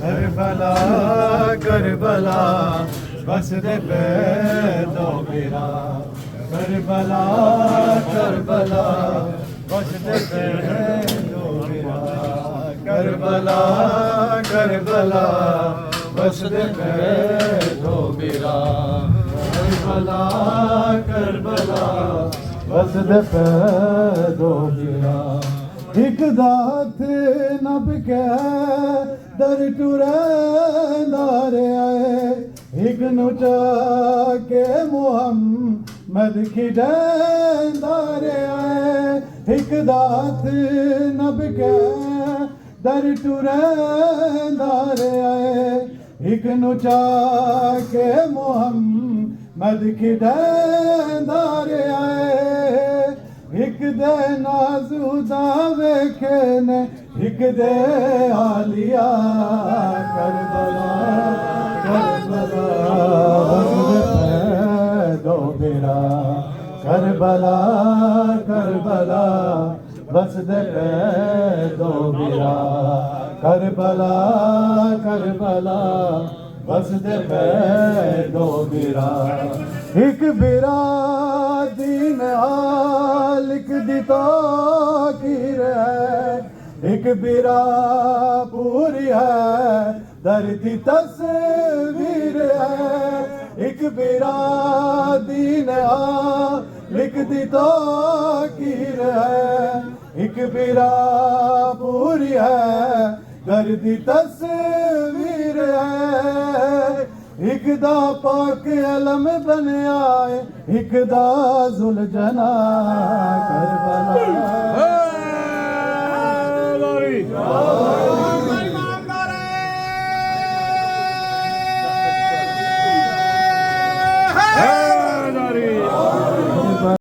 Karbala Karbala बस दे पे दो मेरा करबला करबला बस दे पे दो मेरा करबला करबला बस दे पे दो मेरा करबला करबला बस दे पे दो मेरा एक दात नब के दर टुरंदारे आए एक नुचा के मुहम्मद की डंदारे आए एक दात नब के दर टुरंदारे आए एक नुचा के मुहम्मद की डंदारे आए एक दे नाज़ुदा वेखने एक दे आलिया करबला करबला दो मेरा करबला करबला बस दे दो मेरा करबला करबला बस दे दो मेरा एक बिरा दीन लिख दिता की है एक बिरा पूरी है दर्दी तस्वीर है एक बिरा दीन लिख दिता की है एक बिरा पूरी है दर्दी तस्वीर है एक दा पाक अलम बन आए एक दा जुलझना करबला